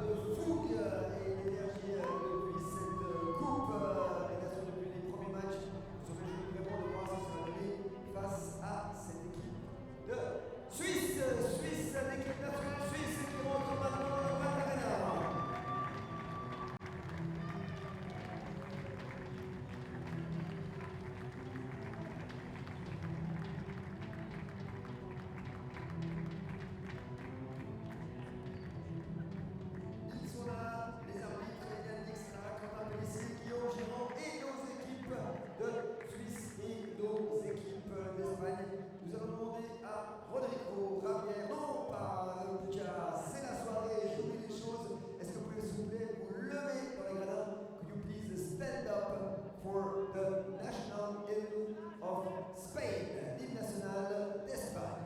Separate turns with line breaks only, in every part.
de fougue et d'énergie depuis cette coupe. Les garçons, depuis les premiers matchs, nous sommes vraiment de voir ce que ça va donner face à cette équipe de Suisse. L'équipe nationale suisse qui rentre maintenant dans le Val d'Arena. De Suisse et nos équipes d'Espagne. Nous allons demander à Rodrigo, Javier, non pas Lucha, c'est la soirée, j'oublie les choses. Est-ce que vous pouvez s'il vous plaît vous lever dans les gradins? Could you please stand up for the national hymn of Spain, l'hymne national d'Espagne.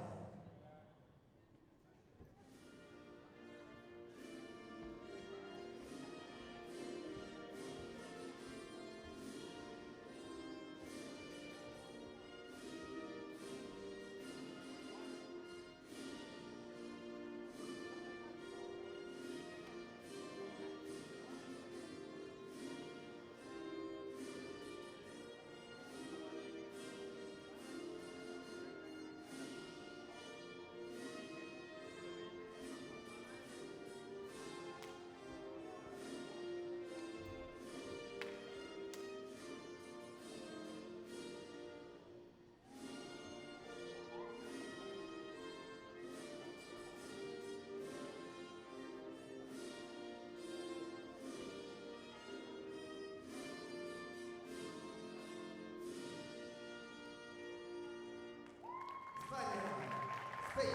Spain.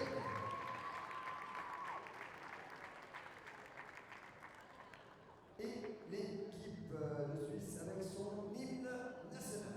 Et l'équipe de Suisse avec son hymne national.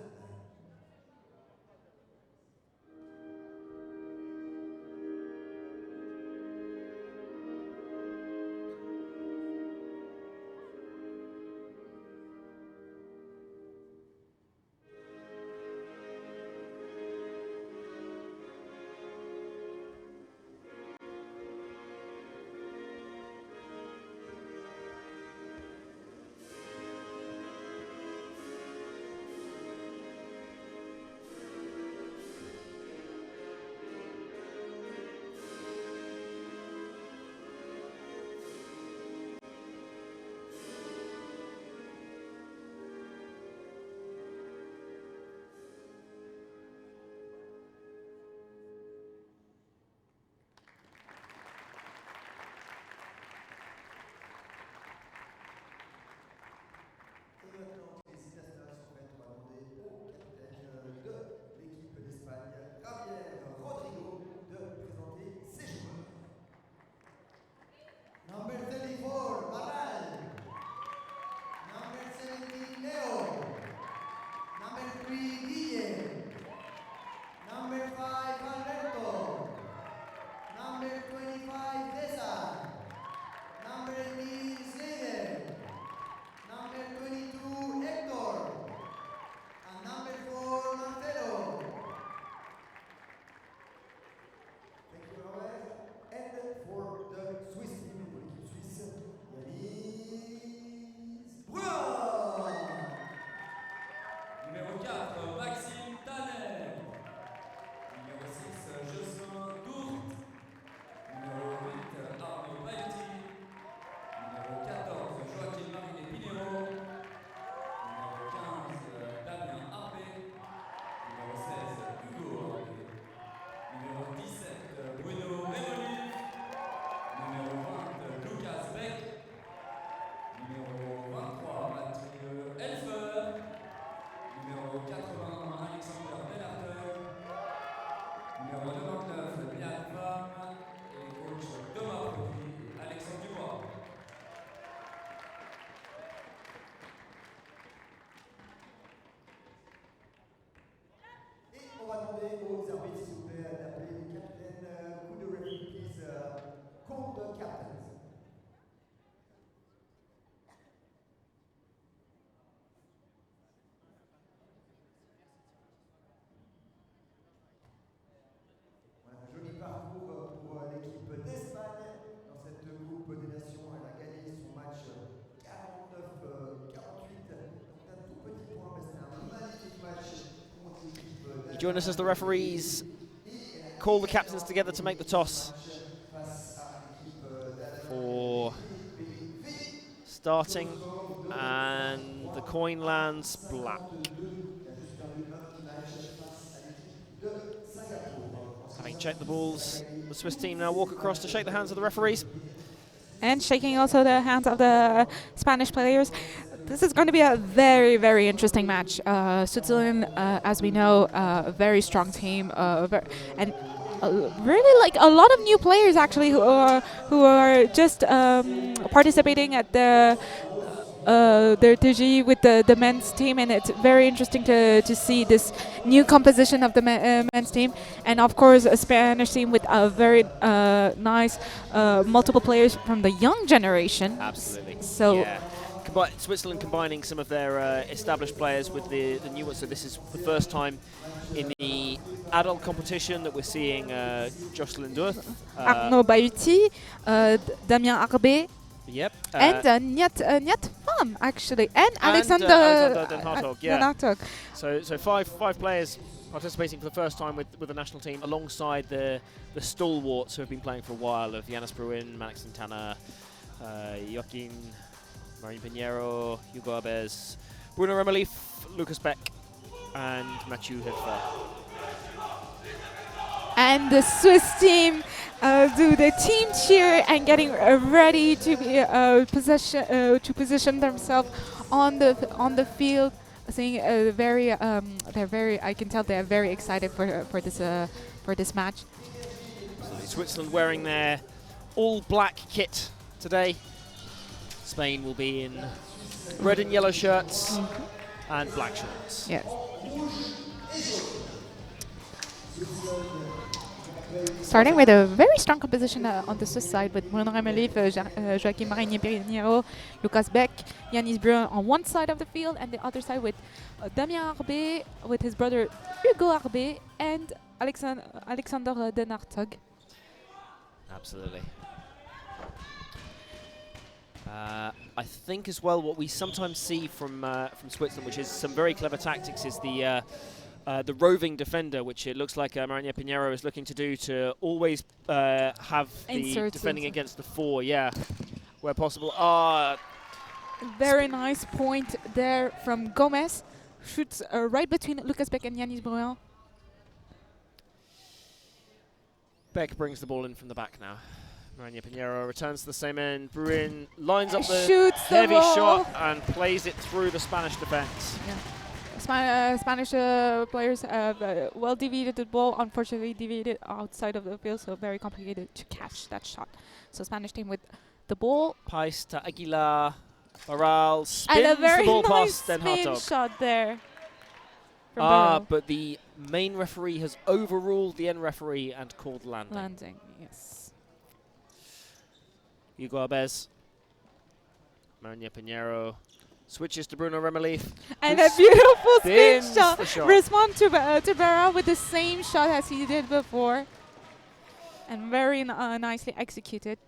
Join us as the referees call the captains together to make the toss for starting, and the coin lands black. Having checked the balls, the Swiss team now walk across to shake the hands of the referees.
And shaking also the hands of the Spanish players. This is going to be a very, very interesting match. Switzerland, as we know, a very strong team, and really like a lot of new players actually who are just participating at their TG with the men's team, and it's very interesting to see this new composition of the men's team, and of course a Spanish team with a very nice multiple players from the young generation.
Absolutely.
So.
Yeah. Switzerland combining some of their established players with the new ones. So this is the first time in the adult competition that we're seeing Jocelyn Durth,
Arnaud Bahuti, Damien Arbé.
Yep.
And Nyat Pham, actually. And Alexander
Den Hartog, yeah.
Hartog.
So five players participating for the first time with the national team, alongside the stalwarts who have been playing for a while, of Yannis Bruin, Max Santana, Joaquin, Marine Pinheiro, Hugo Abez, Bruno Remelief, Lucas Beck, and Mathieu Hedfer.
And the Swiss team do the team cheer and getting ready to be to position themselves on the field. Saying I can tell they're very excited for this match.
Switzerland wearing their all black kit today. Spain will be in red and yellow shirts and black shorts.
Yes. Starting with a very strong composition on the Swiss side, with Bruno Remelief, Joaquin Marinier-Pinheiro, Lucas Beck, Yannis Bruin on one side of the field, and the other side with Damien Arbé, with his brother Hugo Arbé, and Alexander Den Hartog.
Absolutely. I think as well what we sometimes see from Switzerland, which is some very clever tactics, is the roving defender, which it looks like Marinier Pinheiro is looking to do, to always have the defending against the four, where possible.
Very nice point there from Gomez. Shoots right between Lucas Beck and Yannis Bruin.
Beck brings the ball in from the back now. Marinier Pinheiro returns to the same end. Bruin lines up the heavy shot and plays it through the Spanish defense.
Yeah. Spanish players have well deviated the ball, unfortunately deviated outside of the field, so very complicated to catch that shot. So Spanish team with the ball.
País to Aguilar, Barral spins the ball past Den Hartog.
And a very nice shot there.
But the main referee has overruled the end referee and called landing.
Landing, yes.
Hugo Abez, Marinier Pinheiro switches to Bruno Remelief.
And a beautiful spin shot.
shot.
Respond to Barral with the same shot as he did before. And very nicely executed.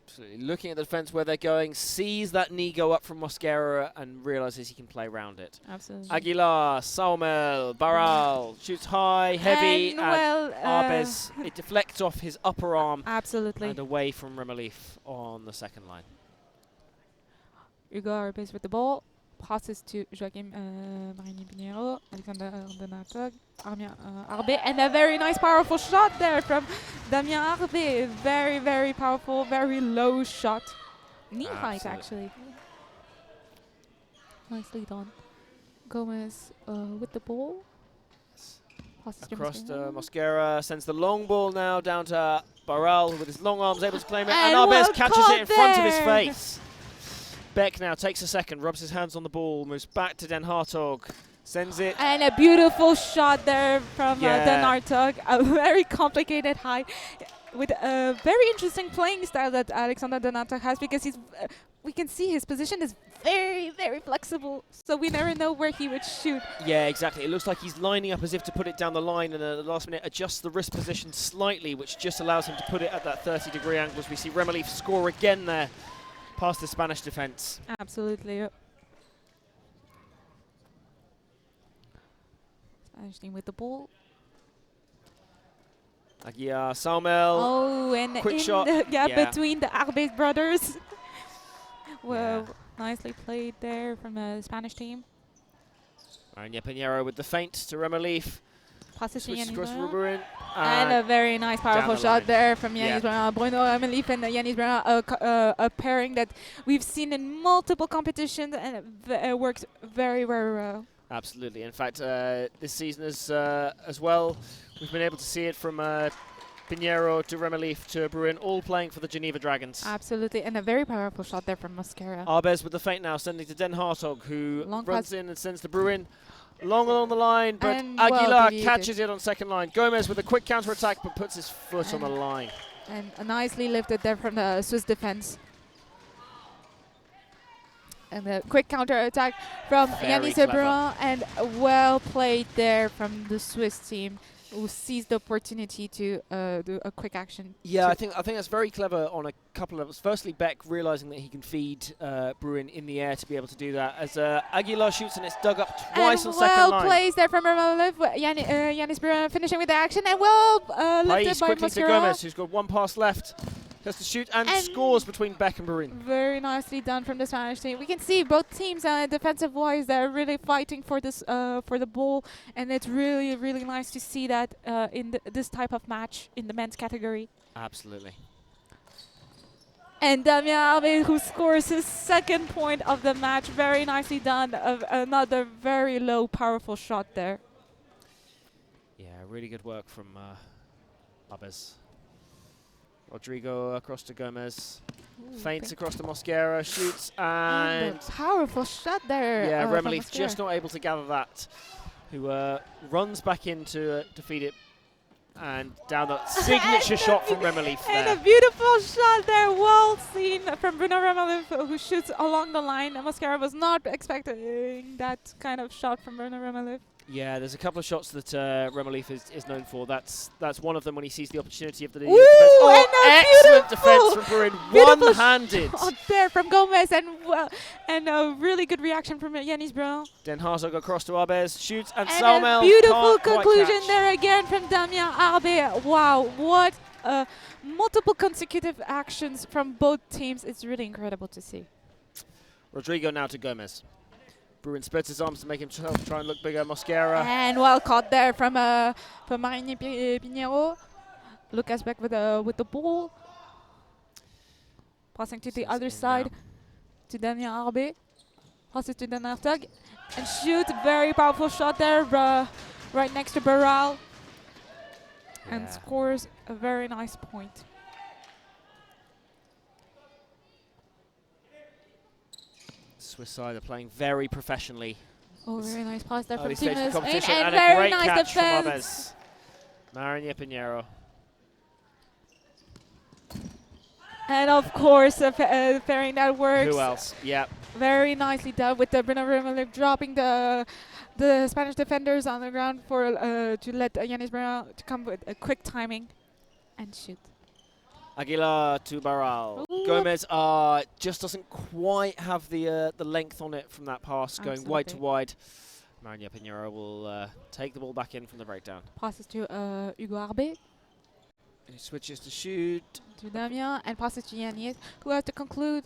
Absolutely. Looking at the defense where they're going, sees that knee go up from Mosquera and realizes he can play around it.
Absolutely.
Aguilar, Saumel, Barral shoots high, heavy, and Arbez. It deflects off his upper arm.
Absolutely.
And away from Remelief on the second line.
Hugo Arbez with the ball. Passes to Joaquin Marinier-Pinheiro, Alexander Den Hartog, Arbé, and a very nice powerful shot there from Damien Arbé. Very, very powerful, very low shot. Knee height, actually. Nicely done. Gomez with the ball.
Across to Mosquera, sends the long ball now down to Barral with his long arms, able to claim it, and Arbez catches it in front of his face. Beck now takes a second, rubs his hands on the ball, moves back to Den Hartog, sends it.
And a beautiful shot there from Den Hartog. A very complicated height with a very interesting playing style that Alexander Den Hartog has, because he's, we can see his position is very, very flexible, so we never know where he would shoot.
Yeah, exactly. It looks like he's lining up as if to put it down the line, and at the last minute adjusts the wrist position slightly, which just allows him to put it at that 30-degree angle, as we see Remelief score again there. Past the Spanish defense.
Absolutely. Spanish team with the ball.
Aguilar, Saumel.
Oh, and
quick
in
shot.
the gap
Yeah.
between the Arbes brothers. Well, nicely played there from the Spanish team.
Mariña Pinheiro with the feint to Remelief.
Passes to
Switches across to
Yanis
Ruberin.
and a very nice, powerful
the
shot
line.
there from
Yeah.
Yanis Brun. Bruno Remelief and Yanis Brun, a pairing that we've seen in multiple competitions, and it works very, very well.
Absolutely. In fact, this season as well, we've been able to see it from Pinheiro to Remelief to Bruin, all playing for the Geneva Dragons.
Absolutely, and a very powerful shot there from Mosquera.
Arbes with the feint now, sending to Den Hartog, who
Long
runs
pass.
in and sends to Bruin. Long along the line, but
And well
Aguilar
deviated.
catches it on second line. Gomez with a quick counter-attack, but puts his foot on the line.
And nicely lifted there from the Swiss defense. And a quick counter attack from
Very
Yanis
clever.
Brun, and well played there from the Swiss team, who seized the opportunity to do a quick action.
Yeah, I think that's very clever on a couple of levels. Firstly, Beck realizing that he can feed Bruin in the air to be able to do that. As Aguilar shoots and it's dug up twice
and
on second
well
line.
plays there from Remelief. Yanis Brun finishing with the action, and well lifted
Plays
by
quickly to
Mosquera.
Gomez, who's got one pass left. Has to shoot and scores between Beck and Bruin.
Very nicely done from the Spanish team. We can see both teams, defensive-wise, they're really fighting for this for the ball, and it's really, really nice to see that in this type of match in the men's category.
Absolutely.
And Damien Alves, who scores his second point of the match, very nicely done. Another very low, powerful shot there.
Yeah, really good work from Arbes. Rodrigo across to Gomez. Feints across to Mosquera, shoots, and
a powerful shot there.
yeah,
from
Remelief
Mosquera.
just not able to gather that. Who runs back in to feed it, and down that signature shot from Remelief
And
there.
a beautiful shot there, well seen from Bruno Remelief, who shoots along the line. Mosquera was not expecting that kind of shot from Bruno Remelief.
Yeah, there's a couple of shots that Remelief is known for. That's one of them when he sees the opportunity of the defense.
and a
Excellent
beautiful-
defense from Bruin,
beautiful
one-handed.
Shot there from Gomez, and a really good reaction from Yanis Brun.
Den Hazard across to Arbes, shoots, and
And
Saumel
a beautiful
can't quite
conclusion
catch.
there again from Damien Arbe. Wow, what multiple consecutive actions from both teams. It's really incredible to see.
Rodrigo now to Gomez. Bruin spreads his arms to make himself try and look bigger. Mosquera.
And well caught there from Mariña Pinheiro. Lucas back with the ball. Passing to the other side to Damien Arbe. Passes to Den Hartog. And shoot. Very powerful shot there. Right next to Barral. And scores a very nice point.
Swiss side are playing very professionally.
Oh, very nice pass there from
Early stage of the
Timus.
competition,
And
and a
very
great
nice
catch
defense.
from Arbes. Mariña Pinheiro.
And of course, pairing that works.
Who else? Yeah.
Very nicely done with the Bruno Remelief dropping the Spanish defenders on the ground for to let Yanis Brun to come with a quick timing and shoot.
Aguilar to Barral.
Ooh.
Gomez just doesn't quite have the length on it from that pass, going wide to wide. Mariña Pinheiro will take the ball back in from the breakdown.
Passes to Hugo Arbe,
He switches to shoot.
to Damien, and passes to Yanis, who has to conclude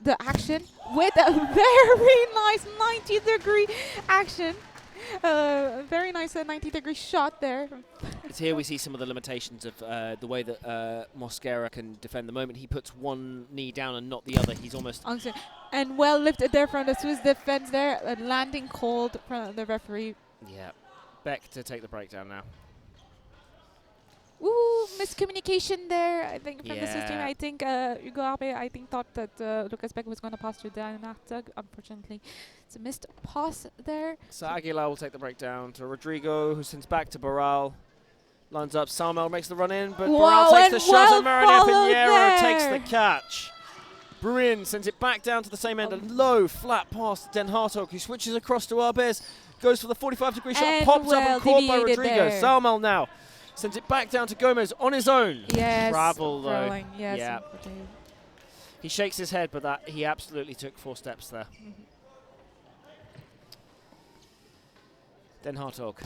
the action with a very nice 90-degree action. Very nice 90-degree shot there.
It's here we see some of the limitations of the way that Mosquera can defend. The moment he puts one knee down and not the other, he's almost...
And well lifted there from the Swiss defense there. A landing called from the referee.
Yeah. Beck to take the breakdown now.
Ooh, miscommunication there, I think, from the Swiss team.
Yeah.
I think Hugo Arbe, I think, thought that Lucas Beck was going to pass to Dan Hartog. Unfortunately, it's a missed pass there.
So Aguilar will take the breakdown to Rodrigo, who sends back to Barral. Lines up, Saumel makes the run in, but Barral takes the shot and Mariña Pinheiro takes the catch. Bruin sends it back down to the same end, a low, flat pass to Den Hartog, who switches across to Arbes, goes for the 45-degree shot,
And
pops up
well
and caught by
deviated
Rodrigo.
there.
Saumel now sends it back down to Gomez on his own.
Yes,
Travel though.
throwing, yes,
Yeah. He shakes his head, but he absolutely took 4 steps there. Den Hartog.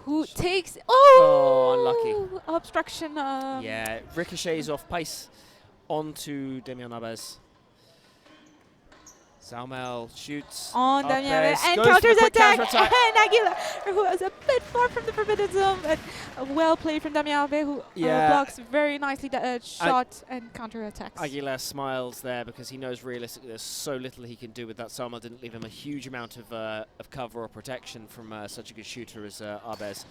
who takes
unlucky.
obstruction.
Yeah, ricochets off pace onto Damien Arbez. Saumel shoots
On Damien
Arbez,
and
goes for the
counters
quick
attack.
counter-attack.
And Aguilar, who was a bit far from the forbidden zone, but well played from Damien Arbez, who blocks very nicely the shot and counter attacks.
Aguilar smiles there because he knows realistically there's so little he can do with that. Saumel didn't leave him a huge amount of cover or protection from such a good shooter as Arbez.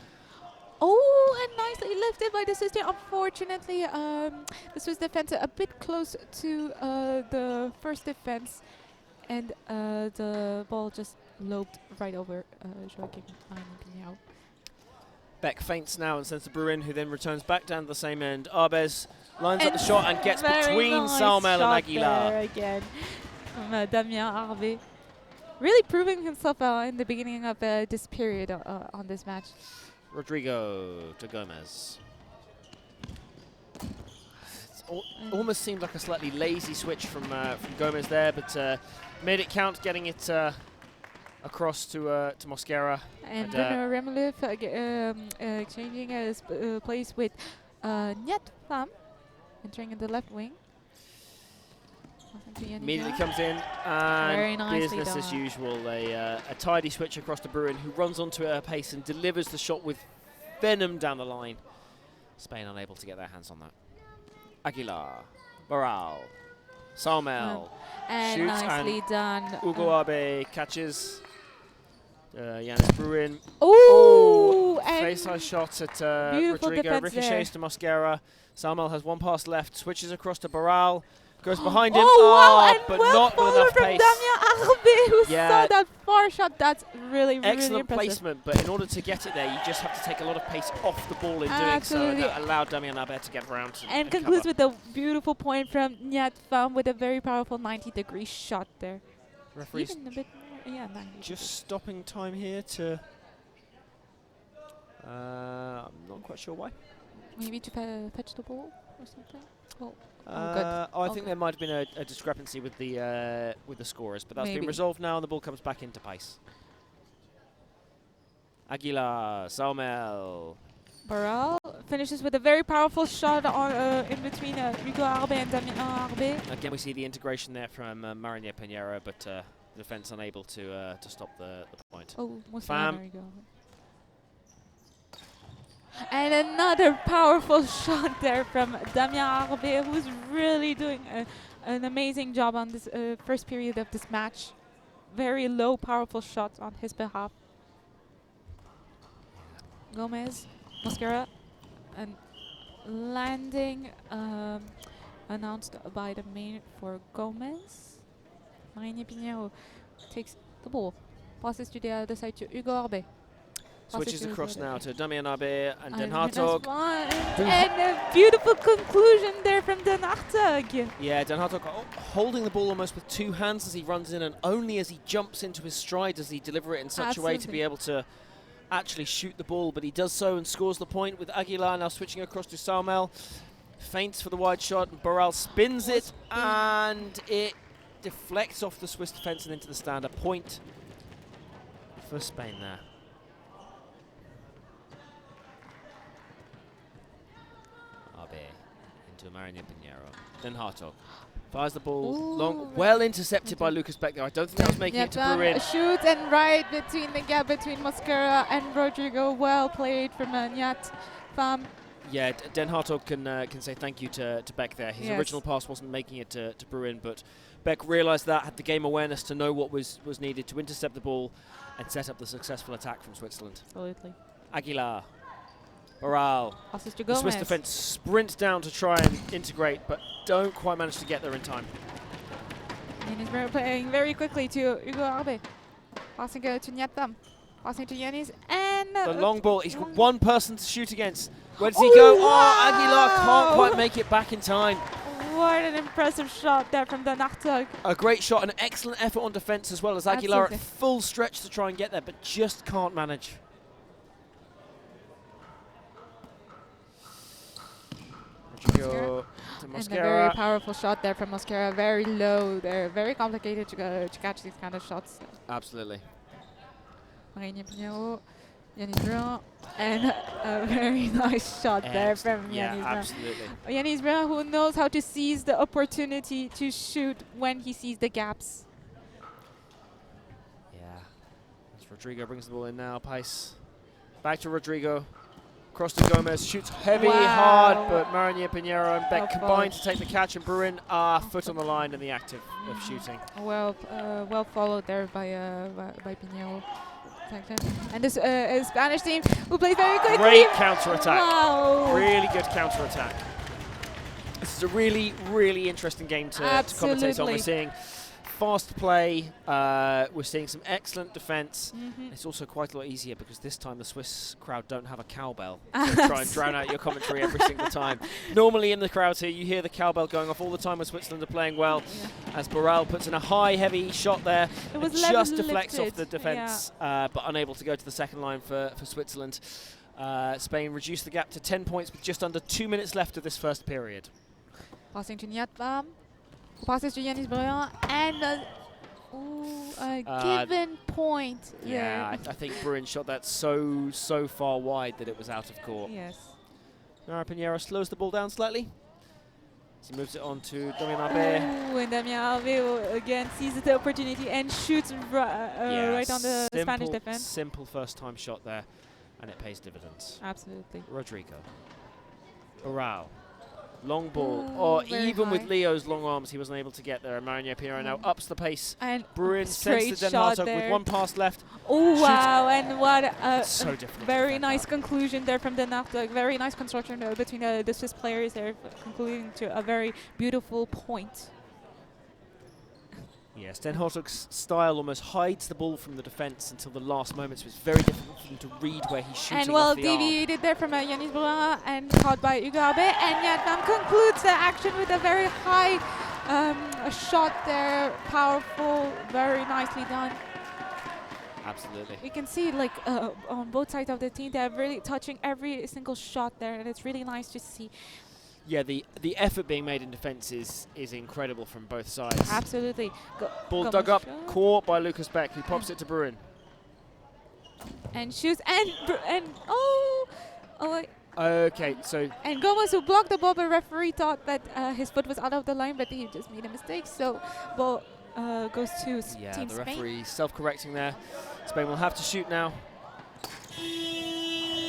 Oh, and nicely lifted by the sister. Unfortunately, this was defense a bit close to the first defense, and the ball just loped right over Joachim Pinot.
Beck feints now and sends the Bruin, who then returns back down to the same end. Arbez lines up the shot and gets between Saumel and Aguilar.
There again from Damien Arbez. Really proving himself in the beginning of this period on this match.
Rodrigo to Gomez. Almost seemed like a slightly lazy switch from Gomez there, but made it count, getting it across to Mosquera.
And Bruno Remeloff exchanging his place with Nyat Pham, entering in the left wing.
Immediately comes in and
very nicely
business as usual. A tidy switch across to Bruin, who runs onto it at a pace and delivers the shot with venom down the line. Spain unable to get their hands on that. Aguilar, Barral, Saumel,
and
shoots
nicely
and
done.
Hugo Arbe catches. Yannis Bruin.
Oh,
Face-high shot at Rodrigo. Ricochets to Mosquera. Saumel has one pass left. Switches across to Barral. Goes behind him.
Wow,
but
well
not with enough
from
pace.
Damien Arbez, who saw that far shot. That's really
Excellent
impressive.
placement, but in order to get it there, you just have to take a lot of pace off the ball in doing so, and that allowed Damien Arbez to get around
and concludes with a beautiful point from Nyat Pham with a very powerful 90-degree shot there.
Referees
even a bit more, yeah, 90
just stopping time here to... I'm not quite sure why.
Maybe to fetch the ball or something? Well,
I think there might have been a discrepancy with the scorers, but that's been resolved now, and the ball comes back into pace. Aguilar, Saumel.
Barral finishes with a very powerful shot on in between Hugo Arbe and Damien Arbez.
Again, we see the integration there from Marinier Pinheiro, but the defense unable to stop the point.
Oh,
Pham.
there you go. And another powerful shot there from Damien Arbez, who's really doing an amazing job on this first period of this match. Very low, powerful shot on his behalf. Gomez, Mosquera, and landing announced by the main for Gomez. Marinier Pinheiro takes the ball, passes to the other side to Hugo Arbe.
Switches across now to Damien Arbez and Den Hartog.
And a beautiful conclusion there from Den Hartog.
Yeah, Den Hartog holding the ball almost with two hands as he runs in, and only as he jumps into his stride does he deliver it in such a way to be able to actually shoot the ball, but he does so and scores the point with Aguilar now switching across to Saumel. Feints for the wide shot, and Barral spins it, and it deflects off the Swiss defence and into the stand. A point for Spain there. Into Marinier Pinheiro. Then Hartog fires the ball long, well intercepted by Lucas Beck there. I don't think that was making it to Bruin.
Shoot and right between the gap between Mosquera and Rodrigo. Well played from Nyat Pham.
Yeah, Den Hartog can say thank you to Beck there. His original pass wasn't making it to Bruin, but Beck realised that, had the game awareness to know what was needed to intercept the ball and set up the successful attack from Switzerland.
Absolutely.
Aguilar. Barral.
The
Swiss defence sprint down to try and integrate, but don't quite manage to get there in time.
And he's playing very quickly to Hugo Arbe. Passing to Nyat Pham. Passing to Yannis. And
the long ball. He's got one person to shoot against. Where does he go? Wow. Oh, Aguilar can't quite make it back in time.
What an impressive shot there from Den Hartog.
A great shot, an excellent effort on defence as well as Aguilar at full stretch to try and get there, but just can't manage. Go to Mosquera.
And a very powerful shot there from Mosquera, very low there, very complicated to catch these kind of shots.
Absolutely.
Marinier Pinheiro Yanis Bruin, and a very nice shot there from
Yeah,
Yanis Bruin.
absolutely.
Yanis Bruin, who knows how to seize the opportunity to shoot when he sees the gaps.
Yeah. As Rodrigo brings the ball in now, pace. Back to Rodrigo. Cross to Gomez, shoots heavy, hard, but Marinier, Pinheiro and Beck combine to take the catch, and Bruin foot on the line in the act of shooting.
Well followed there by Pinheiro. And this Spanish team who plays very quickly.
Great counter-attack.
Wow.
Really good counter-attack. This is a really, really interesting game to commentate on. We're seeing fast play. We're seeing some excellent defense. It's also quite a lot easier because this time the Swiss crowd don't have a cowbell to try and drown out your commentary every single time. Normally in the crowds here, you hear the cowbell going off all the time when Switzerland are playing well. As Borrell puts in a high, heavy shot there.
It was
just deflects off the defense, but unable to go to the second line for Switzerland. Spain reduced the gap to 10 points with just under 2 minutes left of this first period.
Passing to Nyatvam. Passes to Yanis Bruin, and a given point.
Yeah, I think Bruin shot that so far wide that it was out of court.
Yes.
Nara Pinheiro slows the ball down slightly. He moves it on to Damien Albert.
And Damien Albert again seizes the opportunity and shoots right on the Spanish defense.
Simple first-time shot there, and it pays dividends.
Absolutely.
Rodrigo. Barao. Long ball. Even with Leo's long arms, he wasn't able to get there. And Marinier Pinheiro now ups the pace.
And
Bruin sends to Den Hartog with 1 pass left.
Oh, wow. And what a very
nice
conclusion there from Den Hartog. Very nice construction between the Swiss players there, concluding to a very beautiful point.
Yes, Den Hartog's style almost hides the ball from the defence until the last moment, so it's very difficult for him to read where he's shooting.
And well
off the
deviated there from Yanis Bruin and caught by Hugo Abe. And Nyatvam concludes the action with a very high shot there. Powerful, very nicely done.
Absolutely.
We can see like on both sides of the team, they're really touching every single shot there, and it's really nice to see.
Yeah, the effort being made in defence is incredible from both sides.
Absolutely.
Ball dug up, caught by Lucas Beck, who pops it to Bruin.
And shoots, and
okay, so...
And Gomez, who blocked the ball, but referee thought that his foot was out of the line, but he just made a mistake, so ball goes to Team
the
Spain.
referee self-correcting there. Spain will have to shoot now.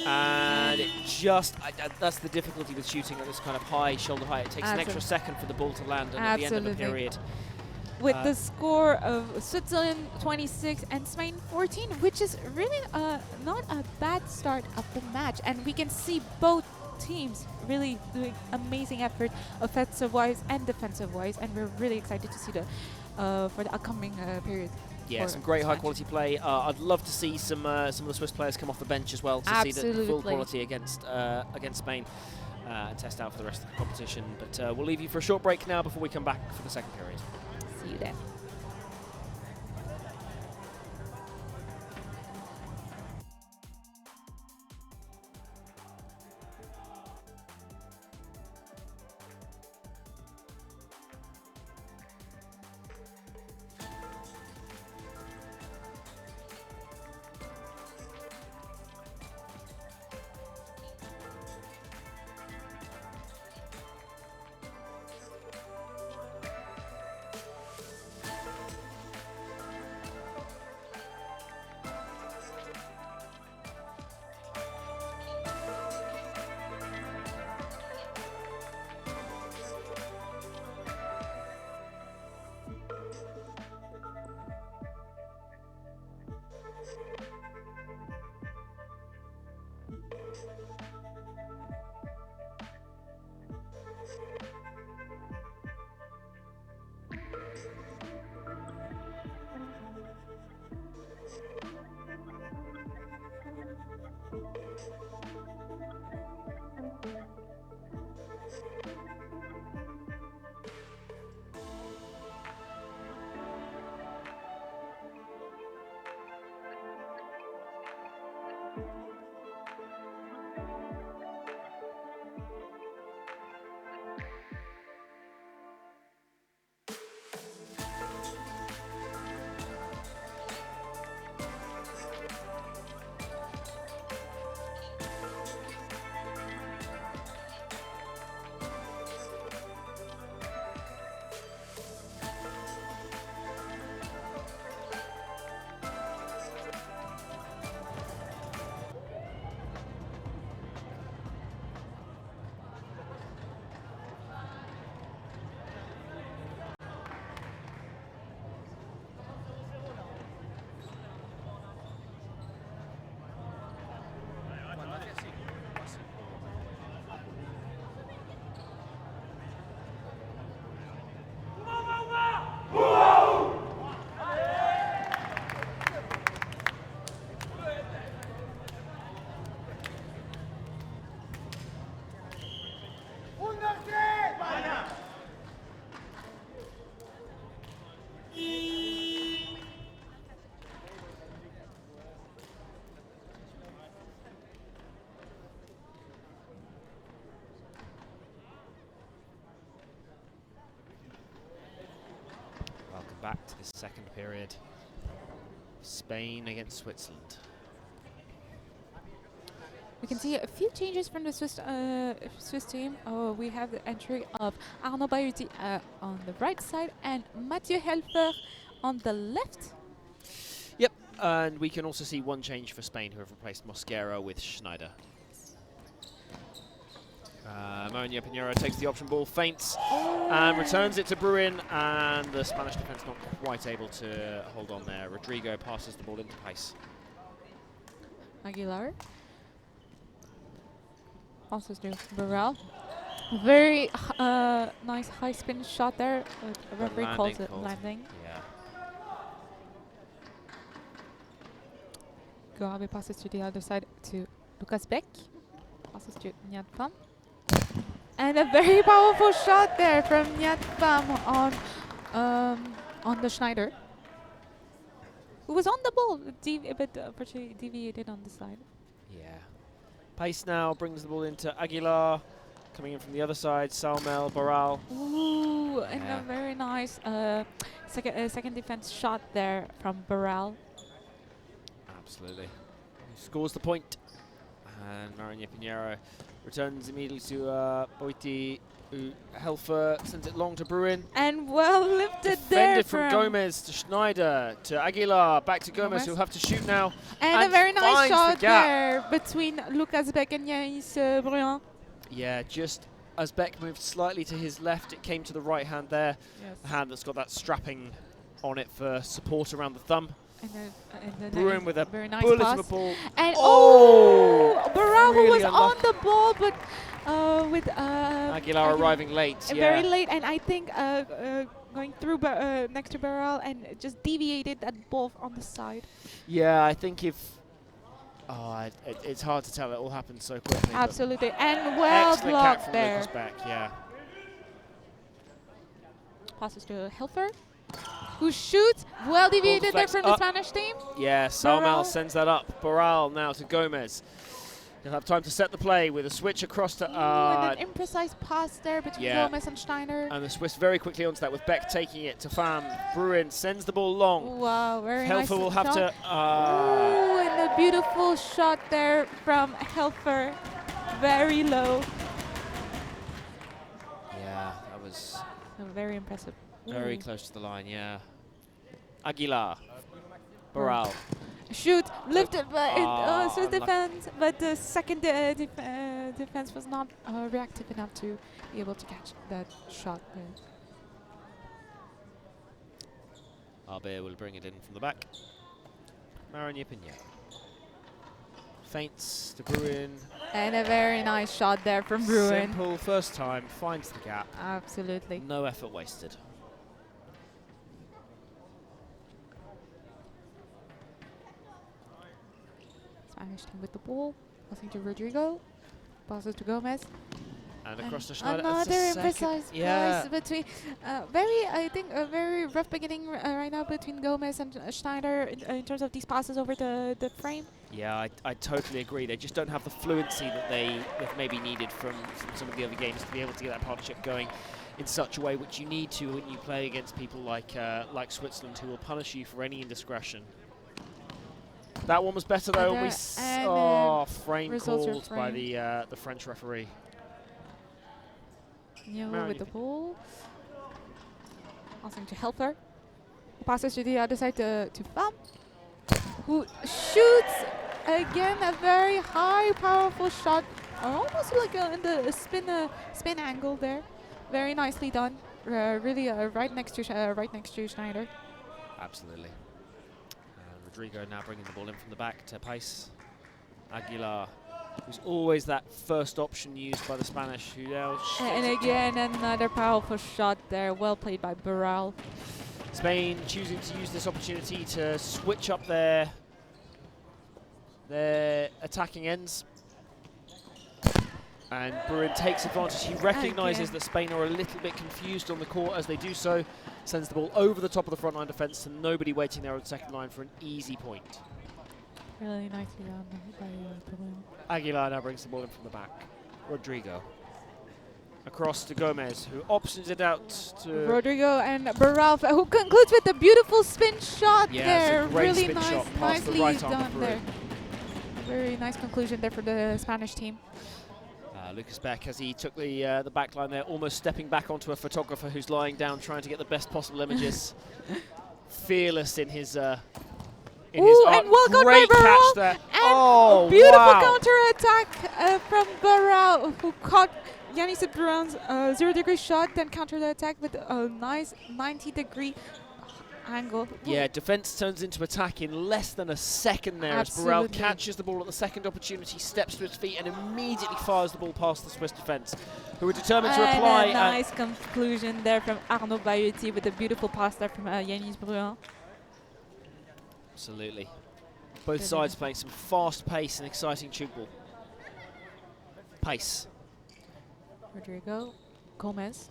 And it just, that's the difficulty with shooting at this kind of high, shoulder height. It takes an extra second for the ball to land, and at the end of the period.
With the score of Switzerland 26 and Spain 14, which is really not a bad start of the match. And we can see both teams really doing amazing effort, offensive-wise and defensive-wise. And we're really excited to see for the upcoming period.
Yeah, some great high-quality play. I'd love to see some of the Swiss players come off the bench as well to see the full quality against Spain and test out for the rest of the competition. But we'll leave you for a short break now before we come back for the second period.
See you then.
back to this second period. Spain against Switzerland.
We can see a few changes from the Swiss team. We have the entry of Arnaud Bayuti on the right side and Mathieu Helfer on the left.
Yep, and we can also see one change for Spain, who have replaced Mosquera with Schneider. Monia Pinheiro takes the option ball, feints, and returns it to Bruin, and the Spanish defence not quite able to hold on there. Rodrigo passes the ball into pace.
Aguilar. Also to Burrell. Very nice high spin shot there. The referee calls it landing.
Yeah.
Goabe passes to the other side to Lucas Beck. Passes to Nyat Pham. And a very powerful shot there from Nyat Pham on the Schneider, who was on the ball, but unfortunately deviated on the side.
Yeah. Pace now brings the ball into Aguilar. Coming in from the other side, Salmel, Barral.
Ooh, and a very nice second defense shot there from Barral.
Absolutely. He scores the point. And Mariña Pinheiro returns immediately to Boiti. Helfer sends it long to Bruin.
And well lifted
Defended
there
from Gomez to Schneider to Aguilar. Back to Gomez, who'll have to shoot now.
And a very nice shot there between Lucas Beck and Yanis Bruin.
Yeah, just as Beck moved slightly to his left, it came to the right hand there.
Yes.
The hand that's got that strapping on it for support around the thumb.
And
Bruin with a
very nice
bullet
pass.
of a ball.
And
really
Barral, who was
unlucky.
on the ball, but with
Aguilar arriving late.
Very late, and I think going through next to Barral and just deviated that ball on the side.
Yeah, I think if... it's hard to tell. It all happened so quickly.
Absolutely, and well blocked there.
Lucas Beck, yeah.
Passes to Helfer, who shoots. Well deviated there from the Spanish team.
Yeah, Salmel sends that up. Barral now to Gomez. He'll have time to set the play with a switch across to...
and an imprecise pass there between Gomez and Schneider.
And the Swiss very quickly onto that with Beck taking it to Pham. Bruin sends the ball long.
Wow, very nice.
Helfer will have to...
Ooh, and a beautiful shot there from Helfer. Very low.
Yeah, that was...
very impressive.
Very close to the line, yeah. Aguilar. Barral.
Shoot, lifted by Swiss defense, but the second defense was not reactive enough to be able to catch that shot there.
Arbea will bring it in from the back. Mariña Pinheiro. Feints to Bruin.
And a very nice shot there from Bruin.
Simple first time, finds the gap.
Absolutely.
No effort wasted.
Spanish team with the ball, passing to Rodrigo, passes to Gomez.
And across to Schneider.
Another imprecise pass between, I think a very rough beginning right now between Gomez and Schneider in terms of these passes over the frame.
Yeah, I totally agree. They just don't have the fluency that they have maybe needed from some of the other games to be able to get that partnership going in such a way which you need to when you play against people like Switzerland, who will punish you for any indiscretion. That one was better though. Frame called by the French referee.
Geneva with the ball. Passing to Helfer. Passes to the other side to Pham, who shoots again a very high, powerful shot, almost like in the spin angle there. Very nicely done. Really right next to Schneider.
Absolutely. Rodrigo now bringing the ball in from the back to pace. Aguilar, who's always that first option used by the Spanish, who now...
And again, another powerful shot there. Well played by Barral.
Spain choosing to use this opportunity to switch up their attacking ends. And Bruin takes advantage. He recognises that Spain are a little bit confused on the court as they do so. Sends the ball over the top of the front line defence to nobody waiting there on the second line for an easy point.
Really nicely done by Bruin.
Aguilar now brings the ball in from the back. Rodrigo. Across to Gomez, who options it out to...
Rodrigo and Barral, who concludes with a beautiful spin shot
Yeah,
there.
it's a great
Really
spin
nice,
shot past the
nicely
right arm of
done
Peru.
there. Very nice conclusion there for the Spanish team.
Lucas Beck, as he took the back line there, almost stepping back onto a photographer who's lying down trying to get the best possible images. Fearless in his art.
And well done
Great
by Barral.
catch there.
And
Oh,
a beautiful
wow.
counter-attack from Barral, who caught Yanis Brown's 0-degree shot, then countered the attack with a nice 90-degree angle.
Yeah, defense turns into attack in less than a second there as Barral
Absolutely.
catches the ball at the second opportunity, steps to his feet and immediately fires the ball past the Swiss defense, who are determined to apply.
And a nice conclusion there from Arnaud Bayotti with a beautiful pass there from Yanis Bruin.
Absolutely. Both sides playing some fast pace and exciting Tchoukball. Pace.
Rodrigo Gomez,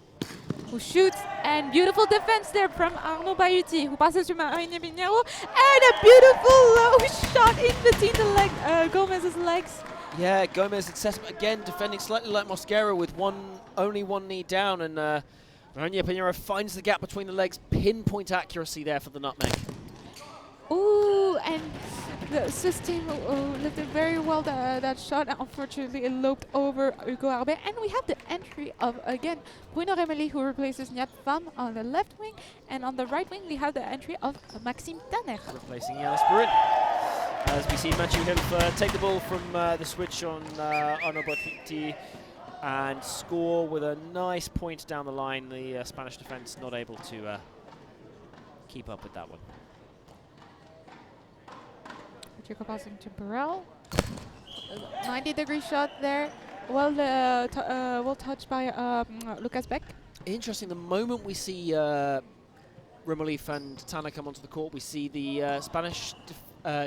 who shoots, and beautiful defense there from Arnaud Bayotti, who passes to Marine Pinheiro, and a beautiful low shot in between the Gomez's legs.
Yeah, Gomez accessible again, defending slightly like Mosquera with only one knee down, and Marine Pinheiro finds the gap between the legs. Pinpoint accuracy there for the nutmeg.
Ooh, and the Swiss team lifted very well that shot. Unfortunately, it loped over Hugo Arbet. And we have the entry of, again, Bruno Remeli, who replaces Nyat Pham on the left wing. And on the right wing, we have the entry of Maxime Tanner.
Replacing Yanis Bruin. As we see Mathieu Hilf take the ball from the switch on Onobotti and score with a nice point down the line. The Spanish defense not able to keep up with that one.
Rodrigo passing to Barral. 90-degree shot there. Well touched by Lucas Beck.
Interesting, the moment we see Remelief and Tanner come onto the court, we see the Spanish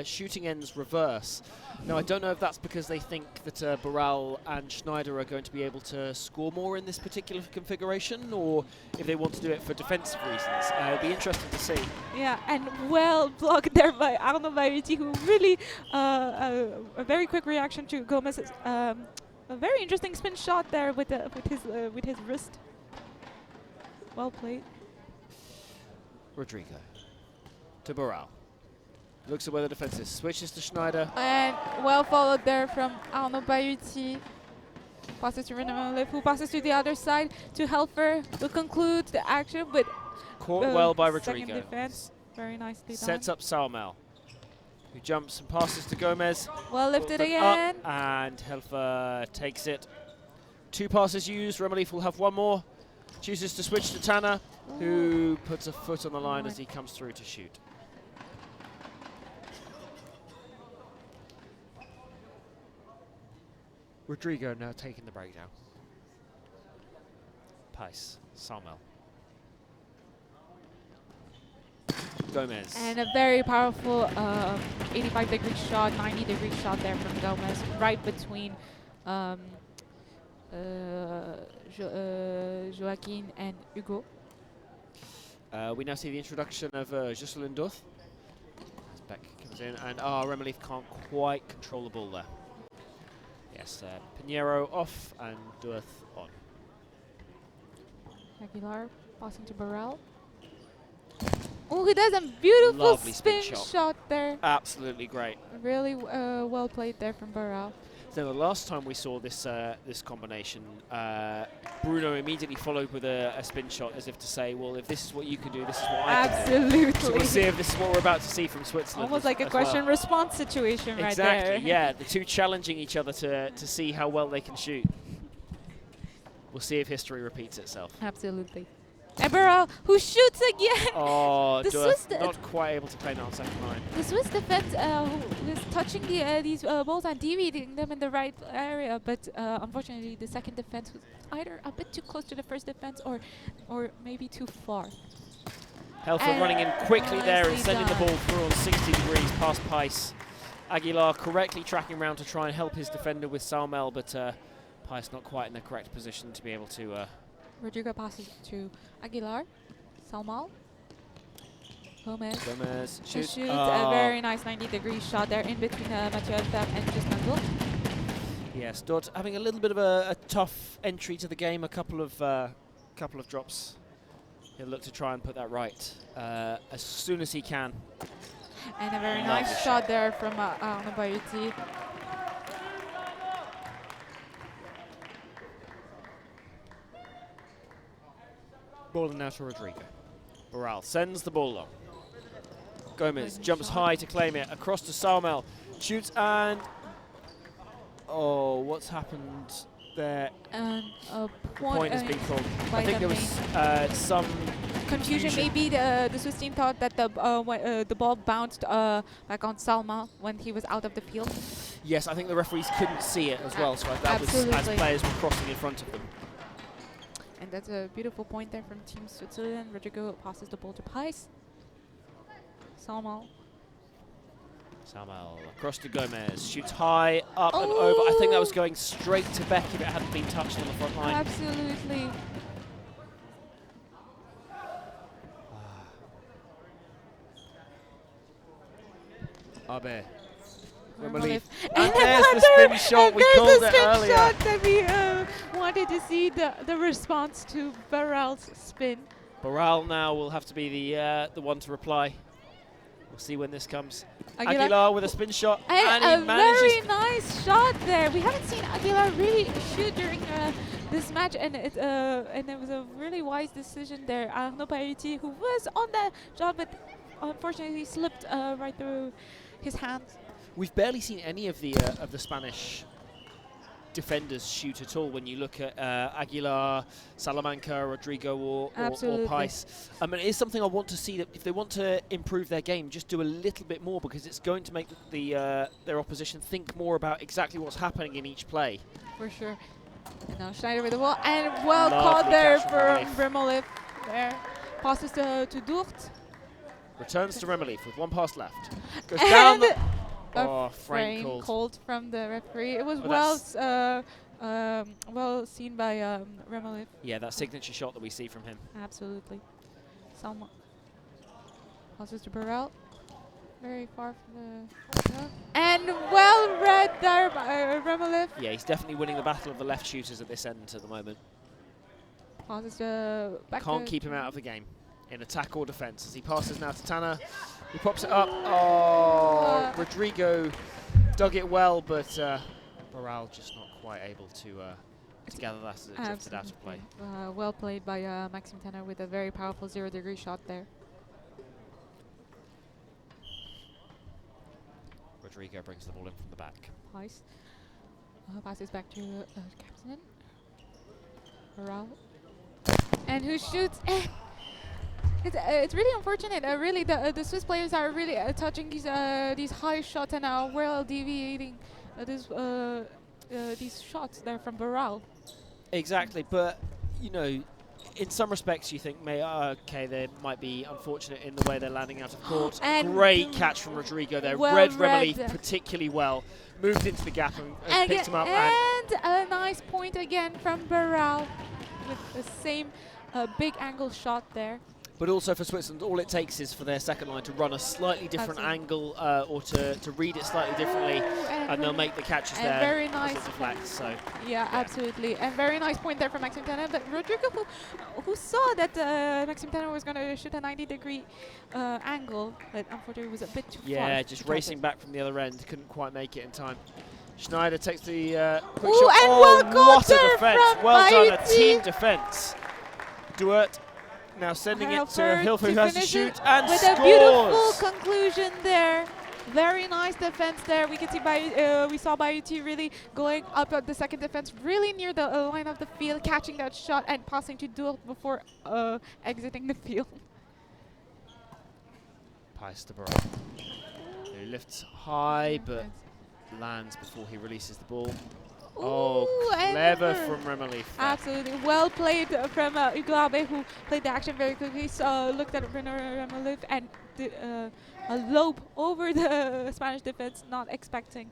shooting ends reverse. Now, I don't know if that's because they think that Barral and Schneider are going to be able to score more in this particular configuration, or if they want to do it for defensive reasons. It'll be interesting to see.
Yeah, and well blocked there by Arnaud Bayotti, who really a very quick reaction to Gomez's a very interesting spin shot there with his wrist. Well played.
Rodrigo to Barral. Looks at where the defense is. Switches to Schneider.
And well followed there from Arnaud Bayotti. Passes to Remeli, who passes to the other side to Helfer, who concludes the action with
Caught well by
second
Rodrigo.
defense. Very nicely done.
Sets up Salmel, who jumps and passes to Gomez.
Well lifted
Up,
again.
and Helfer takes it. 2 passes used. Remelief will have one more. Chooses to switch to Tanner, who puts a foot on the line as he comes through to shoot. Rodrigo now taking the breakdown. Pace, Salmel. Gomez.
And a very powerful 85-degree shot, 90-degree shot there from Gomez, right between Joaquin and Hugo.
We now see the introduction of Jocelyn Duth. As Beck comes in, and Remelief can't quite control the ball there. Yes, Pinheiro off and Duth on.
Aguilar passing to Barral. Oh, he does a beautiful
Lovely
spin
spin
shot there.
Absolutely great.
Really well played there from Barral.
So the last time we saw this this combination, Bruno immediately followed with a spin shot as if to say, well, if this is what you can do, this is what I can do.
Absolutely.
So we'll see if this is what we're about to see from Switzerland.
Almost like a question-response situation right there.
Exactly, yeah. The two challenging each other to see how well they can shoot. We'll see if history repeats itself.
Absolutely. And Barral, who shoots again.
Oh,
The Swiss
not quite able to play now on second line.
The Swiss defense who is touching these balls and deviating them in the right area, but unfortunately the second defense was either a bit too close to the first defense or maybe too far.
Helfer running in quickly there and
nicely
sending the
done.
ball through on 60 degrees past Pais. Aguilar correctly tracking around to try and help his defender with Salmel, but Pais not quite in the correct position to be able to...
Rodrigo passes to Aguilar. Salmal.
Gomez shoots.
A very nice 90-degree shot there in between Mathieu Alfab and Justin Gould.
Yes, Dot having a little bit of a tough entry to the game. A couple of drops. He'll look to try and put that right as soon as he can.
And a very nice shot there from Bayuti.
Ball now to Rodrigo. Boral sends the ball long. Gomez jumps high to claim it. Across to Salmel. Shoots and... Oh, what's happened there?
A
Point has been called. I think there was some
confusion. Maybe the Swiss team thought that the ball bounced back on Salma when he was out of the field.
Yes, I think the referees couldn't see it as well, so that was as players were crossing in front of them.
And that's a beautiful point there from Team Switzerland. Rodrigo passes the ball to Pais. Salma
across to Gomez, shoots high, up and over. I think that was going straight to Beck if it hadn't been touched on the front line.
Absolutely.
Abe.
And
there's the spin shot. We called it earlier.
Shot that we wanted to see the response to Baral's spin.
Baral now will have to be the one to reply. We'll see when this comes. Aguilar with a spin shot, and he manages.
Very nice shot there. We haven't seen Aguilar really shoot during this match, and it was a really wise decision there. Arnaud Payeti, who was on that shot, but unfortunately slipped right through his hands.
We've barely seen any of the Spanish defenders shoot at all when you look at Aguilar, Salamanca, Rodrigo or Pais. It is something I want to see, that if they want to improve their game, just do a little bit more, because it's going to make their opposition think more about exactly what's happening in each play.
For sure. And now Schneider with the ball, and well caught there from Remolif. There. Passes to Doort.
Returns to Remolif with one pass left. Goes down.
Frame called from the referee. It was well seen by Remolif.
Yeah, that signature shot that we see from him.
Absolutely. Salma passes to Burrell. Very far from the... And well read there by Remolif.
Yeah, he's definitely winning the battle of the left shooters at this end at the moment.
Passes to back.
Can't keep him out of the game in attack or defense as he passes now to Tanner. He pops it up. Oh, Rodrigo dug it well, but Boral just not quite able to gather that as it drifted out of play.
Well played by Maxime Tanner with a very powerful 0-degree shot there.
Rodrigo brings the ball in from the back.
Nice. Passes back to Captain. Boral. And who shoots? It's really unfortunate. Really, the Swiss players are really touching these high shots and are well deviating these shots there from Boral.
Exactly, but you know, in some respects, you think, okay, they might be unfortunate in the way they're landing out of court. Great catch from Rodrigo there. Read Remolif particularly well. Moved into the gap and picked him up.
And a nice point again from Boral with the same big angle shot there.
But also for Switzerland, all it takes is for their second line to run a slightly different angle or to read it slightly differently, and they'll make the catches there.
Very nice. Yeah, absolutely. And very nice point there from Maxime Tanner. But Rodrigo, who saw that Maxime Tanner was going to shoot a 90-degree angle, but unfortunately it was a bit too far.
Yeah, just racing back from the other end. Couldn't quite make it in time. Schneider takes the quick shot.
And
what a defense. Well done, a team defense. Duert now sending it to Hilfer, who has to shoot and
with
scores.
A beautiful conclusion there. Very nice defense there. We can see we saw Bayuti really going up at the second defense, really near the line of the field, catching that shot and passing to Doort before exiting the field.
Pais de Boral, who lifts high but lands before he releases the ball. Clever from Remolif.
Absolutely. Well played from Uglabe, who played the action very quickly. So looked at Remolif and did a lobe over the Spanish defense, not expecting.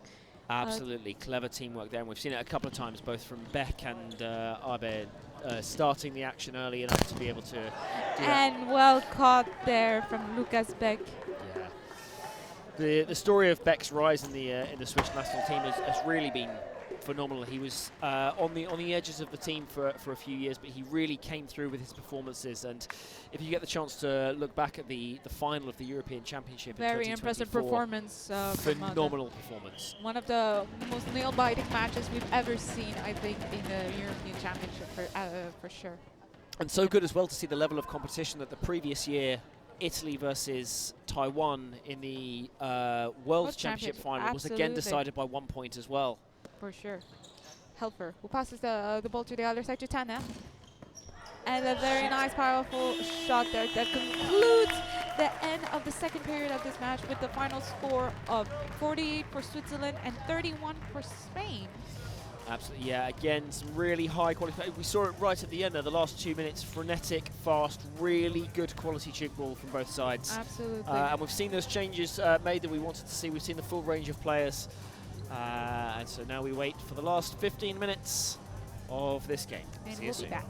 Absolutely. Clever teamwork there. And we've seen it a couple of times, both from Beck and Abe, starting the action early enough to be able to do
and well caught there from Lucas Beck.
Yeah. The story of Beck's rise in the Swiss national team has really been phenomenal. He was on the edges of the team for a few years, but he really came through with his performances. And if you get the chance to look back at the final of the European Championship,
very
in
impressive performance.
Phenomenal performance.
One of the most nail-biting matches we've ever seen, I think, in the European Championship for sure.
And so good as well to see the level of competition that the previous year, Italy versus Taiwan in the World Championship final was again decided by 1 point as well.
For sure. Helfer, who passes the ball to the other side to Tana. And a very nice, powerful shot there that concludes the end of the second period of this match with the final score of 48 for Switzerland and 31 for Spain.
Absolutely, yeah. Again, some really high quality. We saw it right at the end there, the last 2 minutes. Frenetic, fast, really good quality Tchoukball from both sides.
Absolutely.
And we've seen those changes made that we wanted to see. We've seen the full range of players. And so now we wait for the last 15 minutes of this game.
And
See
we'll
you
be
soon.
back.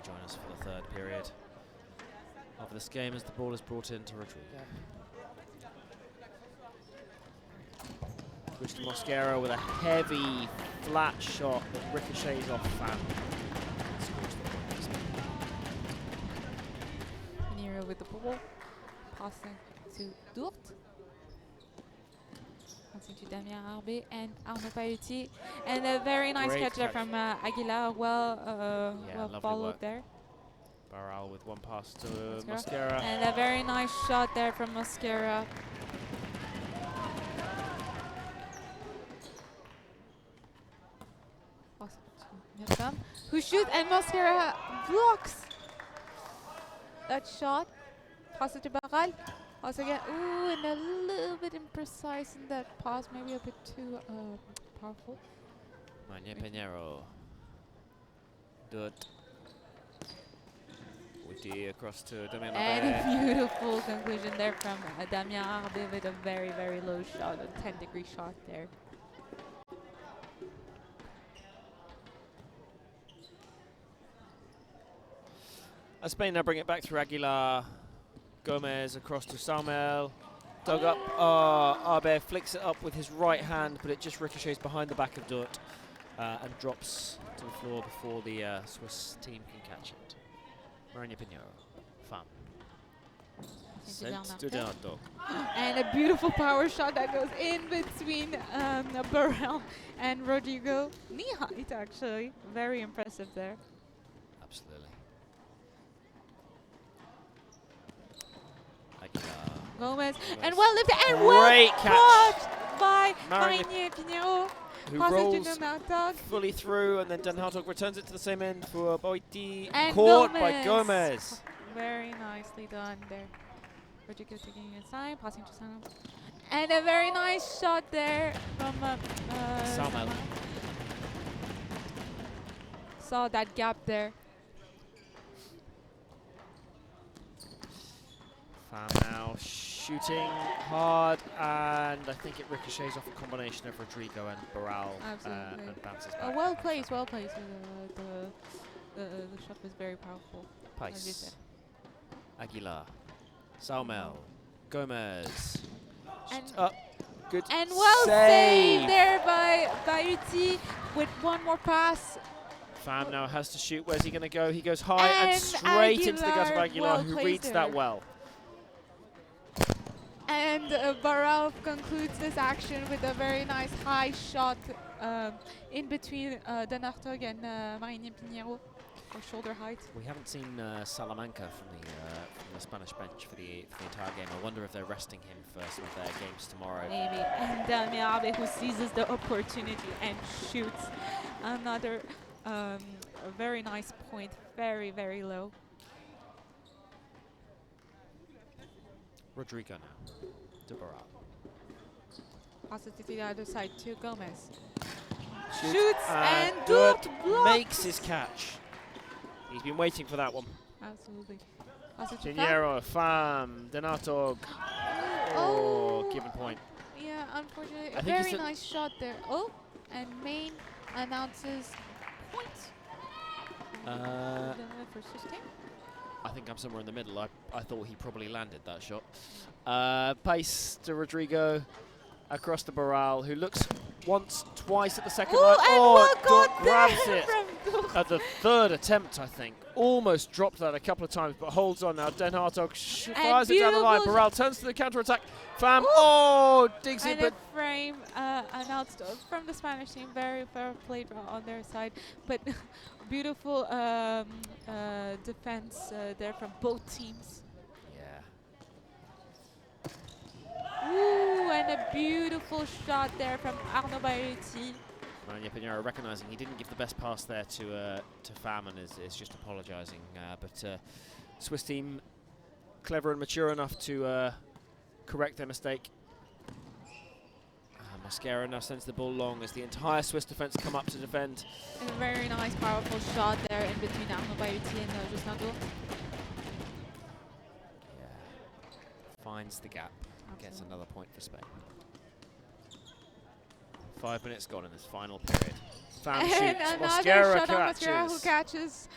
Join us for the third period of this game as the ball is brought into Rodrigo. Switch to Mosquera with a heavy, flat shot that ricochets off Fan. Scores the point.
Nero with the ball, passing to Dourt. Passing to Damien Arbe and Arnaud Pailletti. And a very nice catch there from Aguilar. Well followed
work
there.
Barral with one pass to Mosquera.
And a very nice shot there from Mosquera. Who shoots and Mosquera blocks that shot. Pass it to Barral. Pass again. Ooh, and a little bit imprecise in that pass. Maybe a bit too powerful.
Magne Peñero. Dut. Woody across to Damien
And
Arbet.
a beautiful conclusion there from Damien Arbet with a very, very low shot, a 10-degree shot there.
Spain now bring it back through Aguilar. Gomez across to Saumel. Dug up. Arbet flicks it up with his right hand, but it just ricochets behind the back of Dort and drops to the floor before the Swiss team can catch it. Marina Pinheiro. Femme. Sent to Denartok.
And a beautiful power shot that goes in between Burrell and Rodrigo. Knee height, actually. Very impressive there.
Absolutely. Aguilar.
Gomez. And well lifted and
Great
well
catch.
caught by
Marina
Marina Pinheiro.
Who
Passes
rolls
to Denartok.
fully through, and then Den Hartog returns it to the same end for Boiti.
And
Caught by Gomez.
Very nicely done there. Rodrigo taking it inside, passing to Sano. And a very nice shot there from
Saumel.
Saw that gap there.
Fam now shooting hard, and I think it ricochets off a combination of Rodrigo and Barral and bounces back.
Well placed, well placed. The shot was very powerful. as you said.
Pace. Aguilar. Saumel. Gomez.
And
Up. Good
And well
save
saved there by Uti with one more pass.
Fam now has to shoot. Where's he going to go? He goes high and
And
straight into the gut of
Aguilar,
Aguilar,
well
who
placed
reads that
there.
well.
And Barral concludes this action with a very nice high shot in between Denartok and Marina Pinheiro, or shoulder height.
We haven't seen Salamanca from the Spanish bench for the entire game. I wonder if they're resting him for some of their games tomorrow.
Maybe. And Damien Arbet, who seizes the opportunity and shoots another a very nice point, very, very low.
Rodrigo now. To Barral.
Passes to the other side to Gomez.
Shoots
Shoots and
Dort
blocked.
makes his catch. He's been waiting for that one.
Absolutely. Passes to
Pinheiro, Fam, Denartog. Oh, given point.
Yeah, unfortunately,
I
a
think
very
he's
nice shot there. Oh, and Maine announces point. For Swiss team.
I think I'm somewhere in the middle. I thought he probably landed that shot. Pace to Rodrigo. Across to Barral, who looks once, twice at the second line.
And
Oh,
well
Dort
got
grabs
there
it
from Dort.
at the third attempt, I think. Almost dropped that a couple of times, but holds on now. Den Hartog fires it down the line.
beautiful
Barral turns to the counter-attack. Fam,
Ooh.
digs it,
And
but
a frame announced from the Spanish team, very fair play on their side, but beautiful defense there from both teams. Ooh, and a beautiful shot there from Arnaud Baruti.
Marina Pinheiro recognising he didn't give the best pass there to Fam and is just apologising. But Swiss team clever and mature enough to correct their mistake. Mosquera now sends the ball long as the entire Swiss defence come up to defend.
And a very nice, powerful shot there in between Arnaud Baruti and Justin Dort.
Finds the gap. Gets
Absolutely.
another point for Spain. 5 minutes gone in this final period. Fam
And
shoots.
another
Mosquera
shot on Mosquera, who
catches.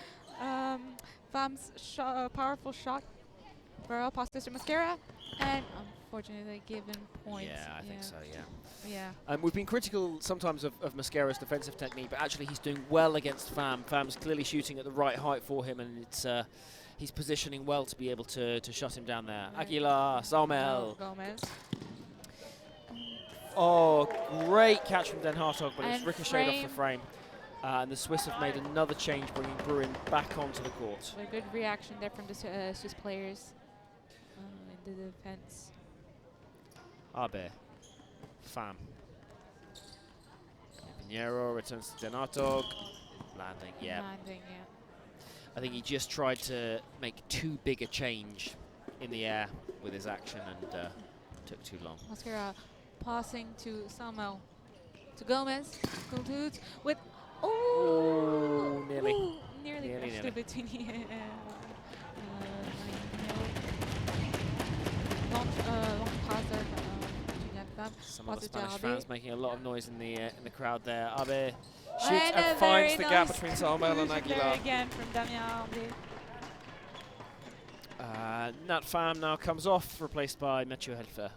catches Fam's powerful shot. Barral passes to Mosquera, and unfortunately given point.
Yeah, I think so, yeah.
Yeah.
We've been critical sometimes of Mosquera's defensive technique, but actually he's doing well against Fam. Fam's clearly shooting at the right height for him, and it's he's positioning well to be able to shut him down there.
Right.
Aguilar, Saumel.
Gomez.
Oh, great catch from Den Hartog, but it's
And
ricocheted off the frame. And the Swiss have made another change, bringing Bruin back onto the court.
A good reaction there from the Swiss players in the defense.
Arbet, Fam. Pinheiro returns to Den Hartog. Landing, yeah.
Landing, yeah.
I think he just tried to make too big a change in the air with his action and took too long.
Mosquera passing to Samuel. To Gomez. Concludes with... Oh!
Ooh, nearly.
Ooh, nearly
Nearly,
crashed
nearly.
between long pass there from Julian Pham.
Some of the
Pass it to
Spanish
Abe.
fans making a lot of noise in the crowd there. Abe shoots
And a
and finds
very
the gap
nice
between Salmel and
conclusion there
Aguilar.
again from Damien Abe.
Nat Pham now comes off, replaced by Mathieu Helfer.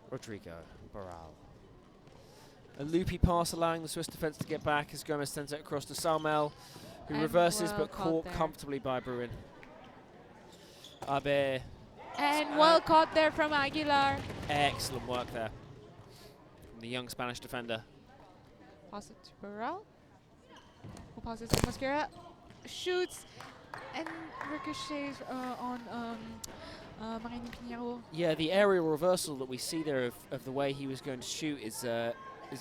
Rodrigo Barral. A loopy pass allowing the Swiss defence to get back as Gomez sends it across to Salmel, who
And
reverses
well
but caught
there.
comfortably by Bruin. Abe,
And well caught there from Aguilar.
excellent work there from the young Spanish defender.
Pass it to Barral. Who passes to Mosquera. Shoots and ricochets on Marine Pinheiro.
Yeah, the aerial reversal that we see there of the way he was going to shoot is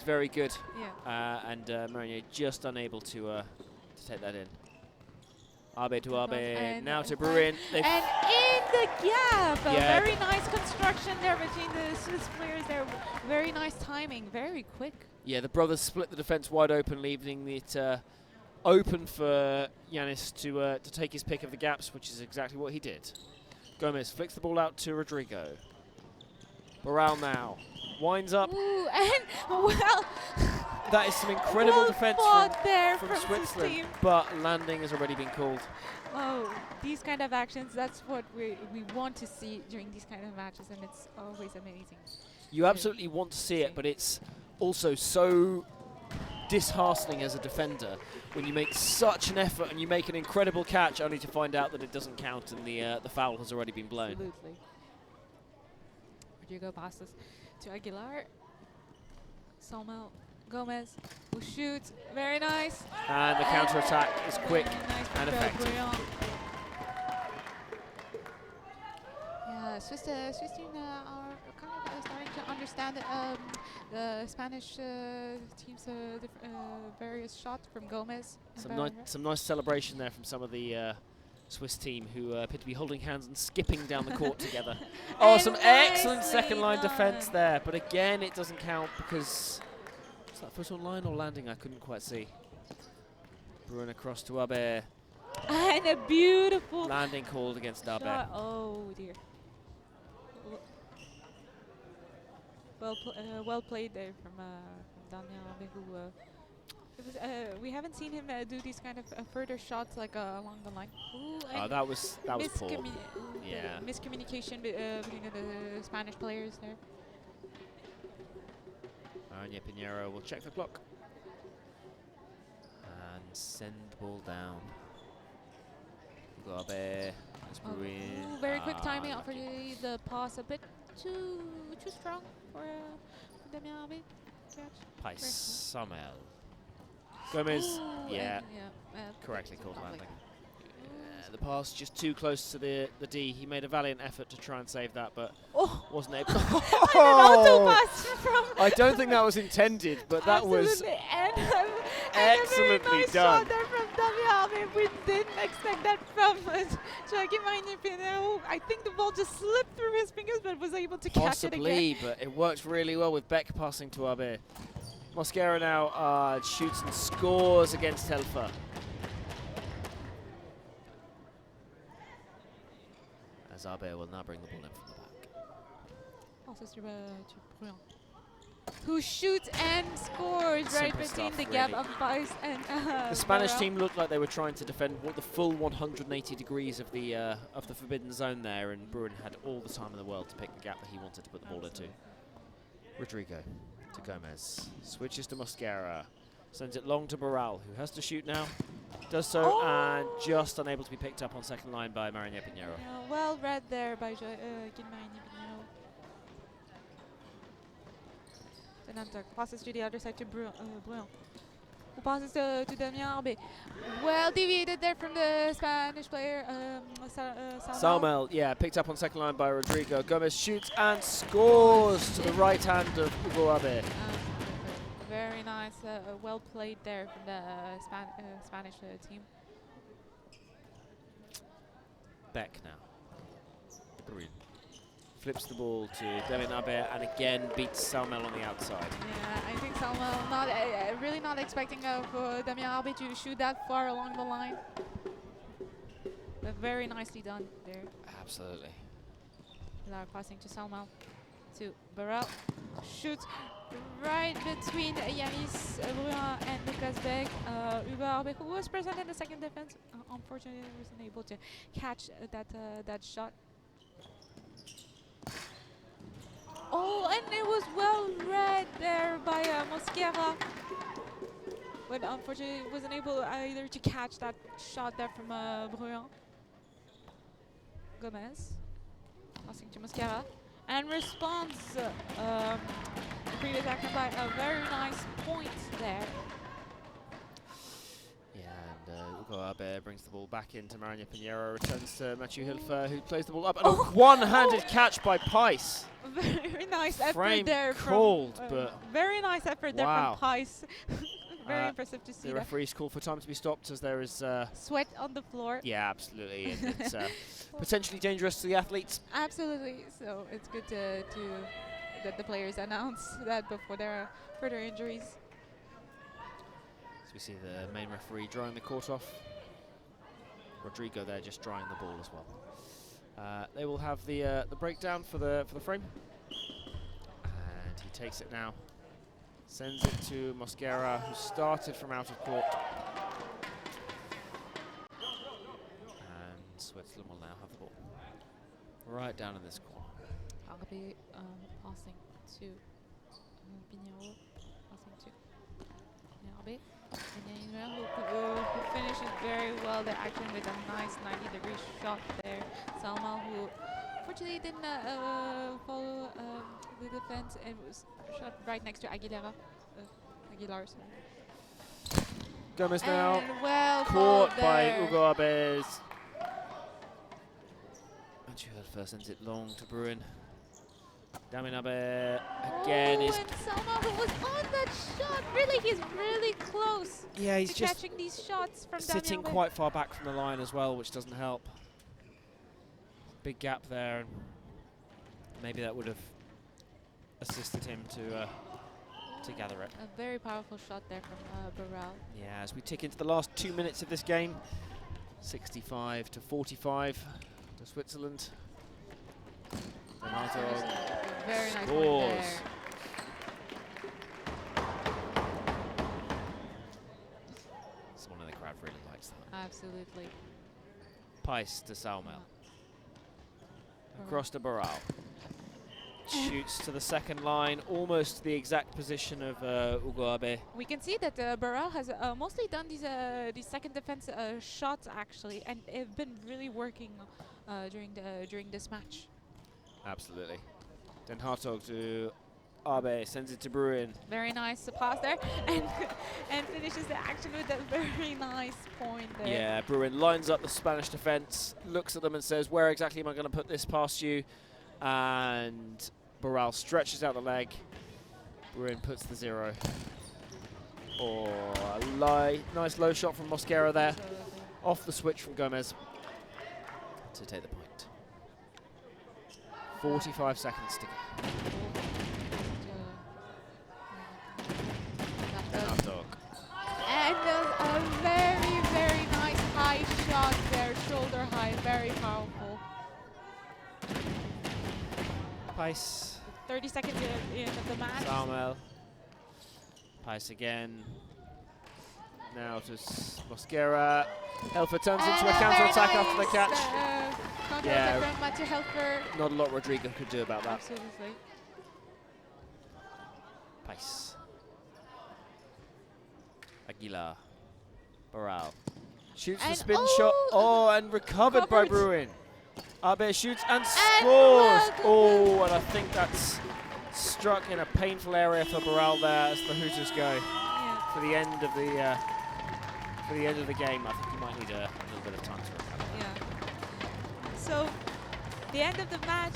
very good.
Yeah.
And Marinier just unable to take that in. Abe to Abe,
And
now to Bruin.
And in the gap, a
Yeah.
very nice construction there between the Swiss players there. Very nice timing, very quick.
Yeah, the brothers split the defence wide open, leaving it open for Yanis to take his pick of the gaps, which is exactly what he did. Gomez flicks the ball out to Rodrigo. Barral now winds up.
Ooh, and well,
That is some incredible
well
defence
fought there
from
this
Switzerland,
team.
but landing has already been called.
Oh, these kind of actions, that's what we want to see during these kind of matches, and it's always amazing.
You absolutely want to see it, but it's also so disheartening as a defender when you make such an effort and you make an incredible catch only to find out that it doesn't count and the foul has already been blown.
Absolutely. Rodrigo passes to Aguilar. Salmel Gomez who shoots. Very nice.
And the counter-attack is quick
Very nice
and
from
effective.
Brilliant. Yeah, Swiss team are kind of starting to understand the Spanish team's various shots from Gomez. and
Some nice celebration there from some of the Swiss team who appear to be holding hands and skipping down the court together. Oh, some excellent
nicely
second line defence
done.
there, but again it doesn't count because is that foot on line or landing? I couldn't quite see. Bruin across to Abe.
And a beautiful
Landing called against Abe.
shot. Oh dear. Well played there from Daniel Abe, who it was, we haven't seen him do these kind of further shots like along the line. Ooh,
Oh,
and
that was poor. Yeah.
Miscommunication between the Spanish players there.
Anya Pinheiro will check the clock and send the ball down. Abe, that's Bruin.
Ooh, very quick timing out for
lucky.
the pass, a bit too strong for Damien Abe. Catch.
Pais Samel. Gomez,
Ooh,
yeah,
and
correctly called
not
landing.
like-
The pass just too close to the D. He made a valiant effort to try and save that, but
Oh,
wasn't able.
an auto pass from.
I don't think that was intended, but that was
Absolutely, and a very
excellently
nice
done.
shot there from Damien Abe. We didn't expect that from Tchoukball Nations. I think the ball just slipped through his fingers, but was able to catch it again.
Possibly, but it worked really well with Beck passing to Abe. Mosquera now shoots and scores against Helfer. As Abe will now bring the ball in from the back.
Passes to Bruin, who shoots and scores right
Simple
between
stuff,
the gap
really.
of Pais and
The Spanish
Barral.
team looked like they were trying to defend the full 180 degrees of the forbidden zone there, and Bruin had all the time in the world to pick the gap that he wanted to put the ball into. Rodrigo to Gomez, switches to Mosquera, sends it long to Barral, who has to shoot now. Does so, and just unable to be picked up on second line by Marinier Pinheiro.
Yeah, well read there by Marinier Pinheiro. Then passes to the other side to Bruin, who passes to Damien Abe. Well deviated there from the Spanish player, Salmel.
Salmel, yeah, picked up on second line by Rodrigo. Gomez shoots and scores to the right hand of Hugo Abe.
Very nice, well played there from the Spanish team.
Beck now. Bruin flips the ball to Damien Abe and again beats Salmel on the outside.
Yeah, I think Salmel not really not expecting of Damien Abe to shoot that far along the line. very nicely done there.
Absolutely.
Lara passing to Salma, to Burrell. Shoots right between Yanis Bruin and Lucas Beck. Uber, who was present in the second defense, unfortunately wasn't able to catch that shot. Oh, and it was well read there by Mosquera. But unfortunately wasn't able either to catch that shot there from Bruin. Gomez passing to Mosquera and responds the previous action by a very nice point there.
Yeah, and Hugo Abe brings the ball back into Marina Pinheiro, returns to Mathieu Hilfer, who plays the ball up, and a one-handed catch by Pice.
Very nice effort
Frame
there.
called, but
very nice effort there
wow.
from Pice. Very impressive to see
the
that.
referee's call for time to be stopped as there is
sweat on the floor.
Yeah, absolutely, and it's potentially dangerous to the athletes.
Absolutely. So it's good to that the players announce that before there are further injuries.
So we see the main referee drying the court off. Rodrigo there just drying the ball as well. They will have the breakdown for the frame, and he takes it now. Sends it to Mosquera, who started from out of court. And Switzerland will now have the ball. Right down in this corner.
Arbe passing to Pinheiro, passing to Arbe. Who finishes very well the action with a nice 90-degree shot there. Salma, who unfortunately didn't follow the defense and was shot right next to Aguilar.
Gomez now
well
caught by
there.
Hugo Abes. Mathieu Hilfer sends it long to Bruin. Damien Abe again is.
And Salma, who was on that shot, really, he's really close.
Yeah, he's
to
just
catching these shots from
sitting
Damien
quite far back from the line as well, which doesn't help. Big gap there, and maybe that would have assisted him to gather it.
A very powerful shot there from Burrell.
Yeah, as we tick into the last 2 minutes of this game, 65 to 45 to Switzerland. Renato
very nice
scores.
point there.
Someone in the crowd really likes that.
Absolutely.
Pice to Saumel. Across to Burrell. Shoots to the second line, almost the exact position of Hugo Abe.
We can see that Burrell has mostly done these second defense shots actually, and have been really working during this match.
Absolutely. Den Hartog to Abe, sends it to Bruin.
Very nice pass there, and finishes the action with a very nice point there.
Yeah, Bruin lines up the Spanish defense, looks at them and says, where exactly am I going to put this past you? And Burrell stretches out the leg. Bruin puts the 0. Oh, a nice low shot from Mosquera there. Off the switch from Gomez to take the point. 45 seconds to go.
And a very, very nice high shot there, shoulder high, very powerful.
Pice.
30 seconds in of the match.
Saumel. Pice again. Now to Mosquera. Helfer turns into a counter-attack after the catch.
Counter-attack from Mathieu Helfer.
Not a lot Rodrigo could do about that.
Absolutely.
Pice. Aguilar. Burrell. Shoots the spin shot. Oh, and recovered by Bruin. Abe shoots and scores. Oh, and I think that's struck in a painful area for Burrell there as the Hooters go for the end of the game. I think he might need a little bit of time to recover.
Yeah. So, the end of the match.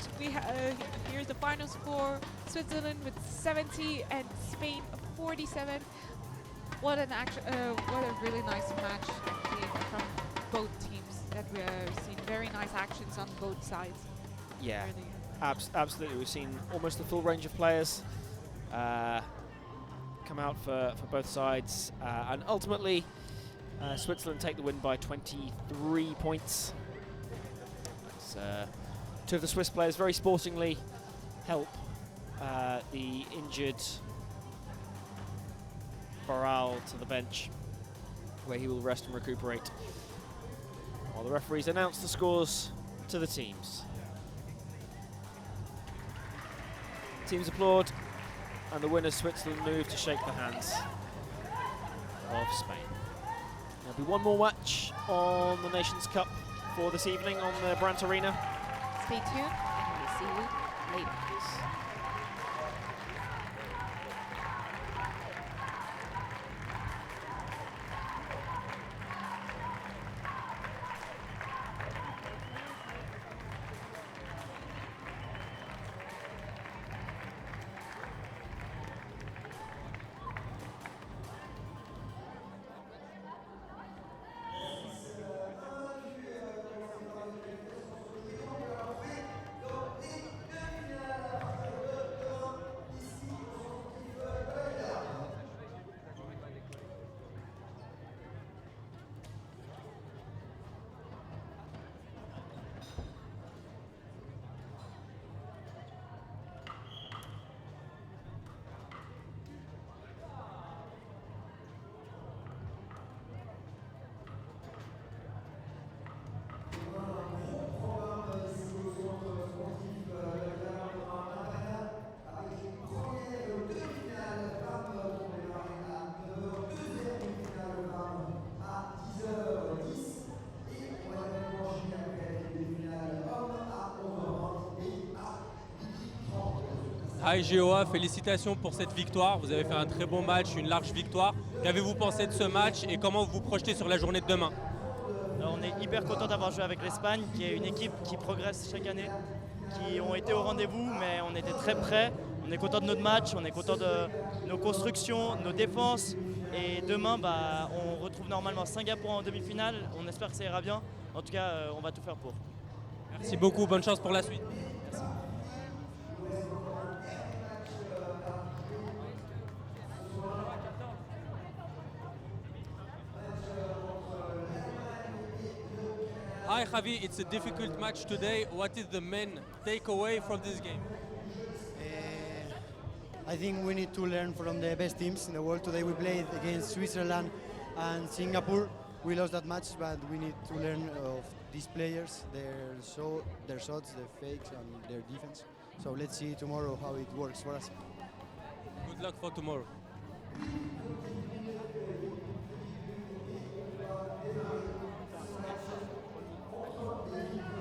Here's the final score: Switzerland with 70 and Spain 47. What a really nice match actually from both teams. That we have seen very nice actions on both sides.
Yeah, absolutely. We've seen almost the full range of players come out for both sides, and ultimately Switzerland take the win by 23 points. as two of the Swiss players very sportingly help the injured Barral to the bench, where he will rest and recuperate, while the referees announce the scores to the teams. Teams applaud, and the winners Switzerland move to shake the hands of Spain. There'll be one more match on the Nations Cup for this evening on the Brandt Arena.
Stay tuned, and we'll see you later.
Hi GOA, félicitations pour cette victoire. Vous avez fait un très bon match, une large victoire. Qu'avez-vous pensé de ce match et comment vous vous projetez sur la journée de demain?
Alors, on est hyper content d'avoir joué avec l'Espagne, qui est une équipe qui progresse chaque année, qui ont été au rendez-vous, mais on était très près. On est content de notre match, on est content de nos constructions, nos défenses. Et demain, on retrouve normalement Singapour en demi-finale. On espère que ça ira bien. En tout cas, on va tout faire pour.
Merci beaucoup, bonne chance pour la suite.
Merci.
Hi Javi, it's a difficult match today. What is the main takeaway from this game?
I think we need to learn from the best teams in the world. Today we played against Switzerland and Singapore. We lost that match, but we need to learn of these players, their shots, their fakes, and their defense. So let's see tomorrow how it works for us.
Good luck for tomorrow.